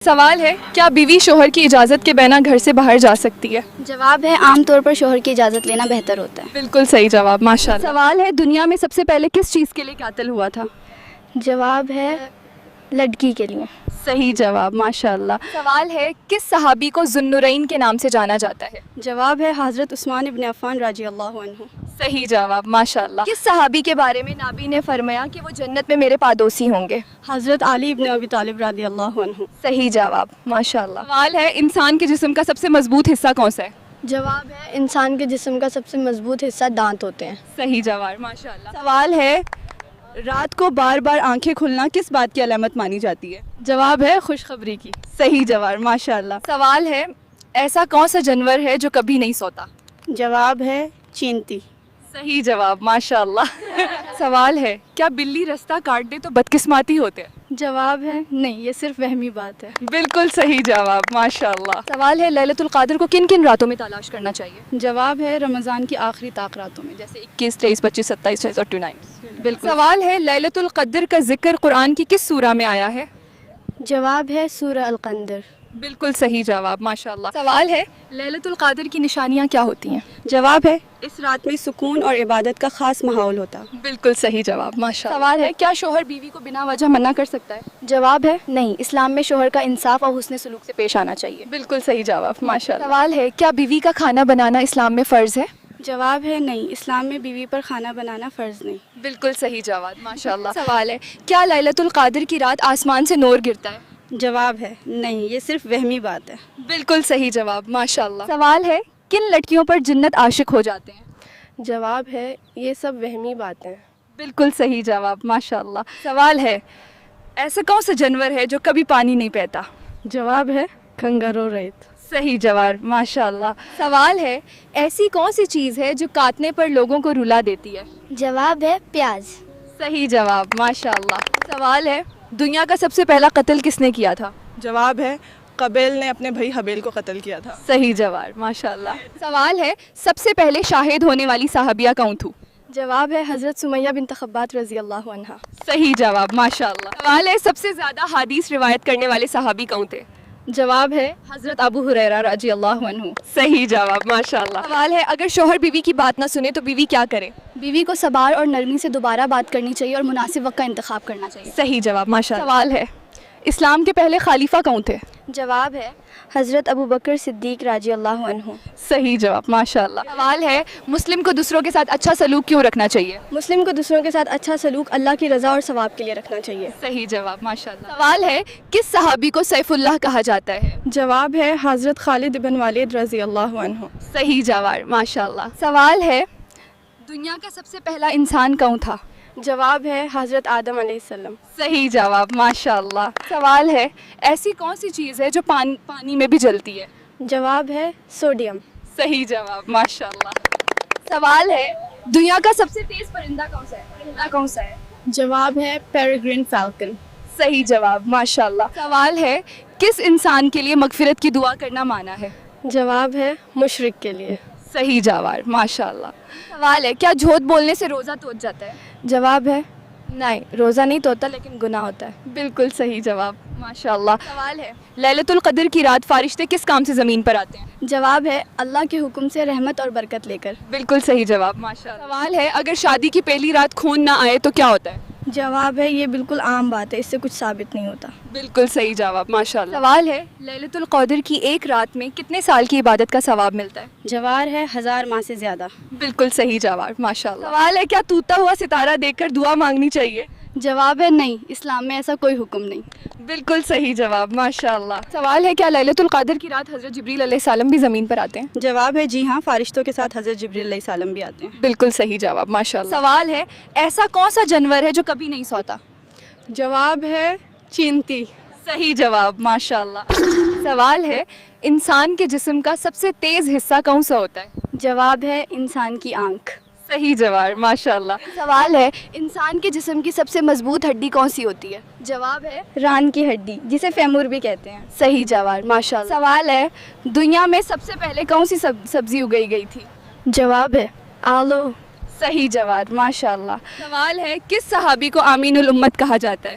سوال ہے کیا بیوی شوہر کی اجازت کے بغیر گھر سے باہر جا سکتی ہے؟ جواب ہے عام طور پر شوہر کی اجازت لینا بہتر ہوتا ہے۔ بالکل صحیح جواب، ماشاءاللہ۔ سوال ہے دنیا میں سب سے پہلے کس چیز کے لیے قتل ہوا تھا؟ جواب ہے لڑکی کے لیے۔ صحیح جواب، ماشاءاللہ۔ سوال ہے کس صحابی کو ذو النورین کے نام سے جانا جاتا ہے؟ جواب ہے حضرت عثمان ابن عفان رضی اللہ عنہ۔ صحیح جواب، ماشاءاللہ۔ کس صحابی کے بارے میں نبی نے فرمایا کہ وہ جنت میں میرے پادوسی ہوں گے؟ حضرت علی ابن ابی طالب رضی اللہ عنہ۔ صحیح جواب، ماشاءاللہ۔ سوال ہے انسان کے جسم کا سب سے مضبوط حصہ کون سا ہے؟ جواب ہے انسان کے جسم کا سب سے مضبوط حصہ دانت ہوتے ہیں۔ صحیح جواب، ماشاءاللہ۔ سوال ہے رات کو بار بار آنکھیں کھلنا کس بات کی علامت مانی جاتی ہے؟ جواب ہے خوشخبری کی۔ صحیح جواب، ماشاءاللہ۔ سوال ہے ایسا کون سا جانور ہے جو کبھی نہیں سوتا؟ جواب ہے چینٹی۔ صحیح جواب، ماشاءاللہ۔ سوال ہے کیا بلی رستہ کاٹ دے تو بدقسمتی ہوتے ہیں؟ جواب ہے نہیں، یہ صرف وہمی بات ہے۔ بالکل صحیح جواب، ماشاءاللہ۔ سوال ہے لیلۃ القدر کو کن کن راتوں میں تلاش کرنا چاہیے؟ جواب ہے رمضان کی آخری طاق راتوں میں، جیسے 21، 23، 25، 27، 28 اور 29۔ بالکل۔ سوال ہے لیلۃ القدر کا ذکر قرآن کی کس سورہ میں آیا ہے؟ جواب ہے سورہ القمر۔ بالکل صحیح جواب، ماشاءاللہ۔ سوال ہے لیلۃ القدر کی نشانیاں کیا ہوتی ہیں؟ جواب ہے اس رات میں سکون اور عبادت کا خاص ماحول ہوتا۔ بالکل صحیح جواب، ماشاءاللہ۔ سوال ہے کیا شوہر بیوی کو بنا وجہ منع کر سکتا ہے؟ جواب ہے نہیں، اسلام میں شوہر کا انصاف اور حسن سلوک سے پیش آنا چاہیے۔ بالکل صحیح جواب، ماشاءاللہ۔ سوال ہے کیا بیوی کا کھانا بنانا اسلام میں فرض ہے؟ جواب ہے نہیں، اسلام میں بیوی پر کھانا بنانا فرض نہیں۔ بالکل صحیح جواب، ماشاءاللہ۔ سوال ہے کیا لیلۃ القدر کی رات آسمان سے نور گرتا ہے؟ جواب ہے نہیں، یہ صرف وہمی بات ہے۔ بالکل صحیح جواب، ماشاءاللہ۔ سوال ہے کن لڑکیوں پر جنت عاشق ہو جاتے ہیں؟ جواب ہے یہ سب وہمی باتیں۔ بالکل صحیح جواب، ماشاءاللہ۔ سوال ہے ایسا کون سا جانور ہے جو کبھی پانی نہیں پیتا؟ جواب ہے کنگارو ریت۔ صحیح جواب، ماشاءاللہ۔ سوال ہے ایسی کون سی چیز ہے جو کاٹنے پر لوگوں کو رلا دیتی ہے؟ جواب ہے پیاز۔ صحیح جواب، ماشاءاللہ۔ سوال ہے دنیا کا سب سے پہلا قتل کس نے کیا تھا؟ جواب ہے قابیل نے اپنے بھائی حابیل کو قتل کیا تھا۔ صحیح جواب، ماشاءاللہ۔ سوال ہے سب سے پہلے شاہد ہونے والی صحابیہ کون تھی؟ جواب ہے حضرت سمیہ بنت خبات رضی اللہ عنہا۔ صحیح جواب، ماشاءاللہ۔ سوال ہے سب سے زیادہ حدیث روایت کرنے والے صحابی کون تھے؟ جواب ہے حضرت ابو ہریرہ رضی اللہ عنہ۔ صحیح جواب، ماشاءاللہ۔ سوال ہے اگر شوہر بیوی کی بات نہ سنے تو بیوی کیا کرے؟ بیوی کو صبر اور نرمی سے دوبارہ بات کرنی چاہیے اور مناسب وقت کا انتخاب کرنا چاہیے۔ صحیح جواب، ماشاءاللہ۔ سوال ہے اسلام کے پہلے خلیفہ کون تھے؟ جواب ہے حضرت ابو بکر صدیق رضی اللہ عنہ۔ صحیح جواب، ماشاءاللہ۔ سوال ہے مسلم کو دوسروں کے ساتھ اچھا سلوک کیوں رکھنا چاہیے؟ مسلم کو دوسروں کے ساتھ اچھا سلوک اللہ کی رضا اور ثواب کے لیے رکھنا چاہیے۔ صحیح جواب، ماشاءاللہ۔ سوال ہے کس صحابی کو سیف اللہ کہا جاتا ہے؟ جواب ہے حضرت خالد بن والد رضی اللہ عنہ۔ صحیح جواب، ماشاءاللہ۔ سوال ہے دنیا کا سب سے پہلا انسان کون تھا؟ جواب ہے حضرت آدم علیہ السلام۔ صحیح جواب، ماشاءاللہ۔ سوال ہے ایسی کون سی چیز ہے جو پانی میں بھی جلتی ہے؟ جواب ہے سوڈیم۔ صحیح جواب، ماشاءاللہ۔ سوال ہے دنیا کا سب سے تیز پرندہ کون سا ہے؟ جواب ہے پیریگرین فالکن۔ صحیح جواب، ماشاءاللہ۔ سوال ہے کس انسان کے لیے مغفرت کی دعا کرنا مانا ہے؟ جواب ہے مشرک کے لیے۔ صحیح جواب، ماشاءاللہ۔ سوال ہے کیا جھوٹ بولنے سے روزہ ٹوٹ جاتا ہے؟ جواب ہے نہیں، روزہ نہیں توڑتا لیکن گناہ ہوتا ہے۔ بالکل صحیح جواب، ماشاءاللہ۔ سوال ہے لیلۃ القدر کی رات فرشتے کس کام سے زمین پر آتے ہیں؟ جواب ہے اللہ کے حکم سے رحمت اور برکت لے کر۔ بالکل صحیح جواب، ماشاءاللہ۔ سوال ہے اگر شادی کی پہلی رات خون نہ آئے تو کیا ہوتا ہے؟ جواب ہے یہ بالکل عام بات ہے، اس سے کچھ ثابت نہیں ہوتا۔ بالکل صحیح جواب، ماشاءاللہ۔ سوال ہے لیلۃ القدر کی ایک رات میں کتنے سال کی عبادت کا ثواب ملتا ہے؟ جواب ہے 1000 ماہ سے زیادہ۔ بالکل صحیح جواب، ماشاءاللہ۔ سوال ہے کیا ٹوٹتا ہوا ستارہ دیکھ کر دعا مانگنی چاہیے؟ جواب ہے نہیں، اسلام میں ایسا کوئی حکم نہیں۔ بالکل صحیح جواب، ماشاءاللہ۔ سوال ہے کیا لیلۃ القدر کی رات حضرت جبریل علیہ السلام بھی زمین پر آتے ہیں؟ جواب ہے جی ہاں، فرشتوں کے ساتھ حضرت جبریل علیہ السلام بھی آتے ہیں۔ بالکل صحیح جواب، ماشاءاللہ۔ سوال ہے ایسا کون سا جانور ہے جو کبھی نہیں سوتا؟ جواب ہے چینٹی۔ صحیح جواب، ماشاءاللہ۔ سوال ہے انسان کے جسم کا سب سے تیز حصہ کون سا ہوتا ہے؟ جواب ہے انسان کی آنکھ۔ صحیح جواب، ماشاءاللہ۔ سوال ہے انسان کے جسم کی سب سے مضبوط ہڈی کون سی ہوتی ہے؟ جواب ہے ران کی ہڈی، جسے فیمور بھی کہتے ہیں۔ صحیح جواب، ماشاءاللہ۔ سوال ہے دنیا میں سب سے پہلے کون سی سبزی اگائی گئی تھی؟ جواب ہے آلو۔ صحیح جواب، ماشاءاللہ۔ سوال ہے کس صحابی کو آمین الامت کہا جاتا ہے؟